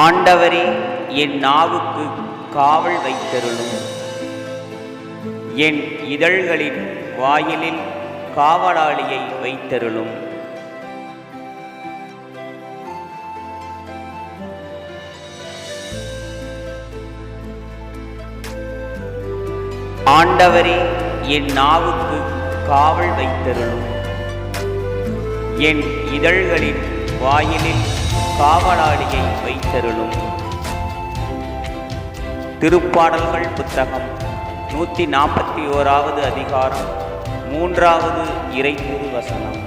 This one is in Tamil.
ஆண்டவரே, என் நாவுக்கு காவல் வைத்தருளும். என் இதழ்களின் வாயிலில் காவலாளியை வைத்தருளும். ஆண்டவரே, என் நாவுக்கு காவல் வைத்தருளும். என் இதழ்களின் வாயிலில் காவலாளியை வைத்தருளும். திருப்பாடல்கள் புத்தகம் 141வது அதிகாரம் 3வது இறை திருவசனம்.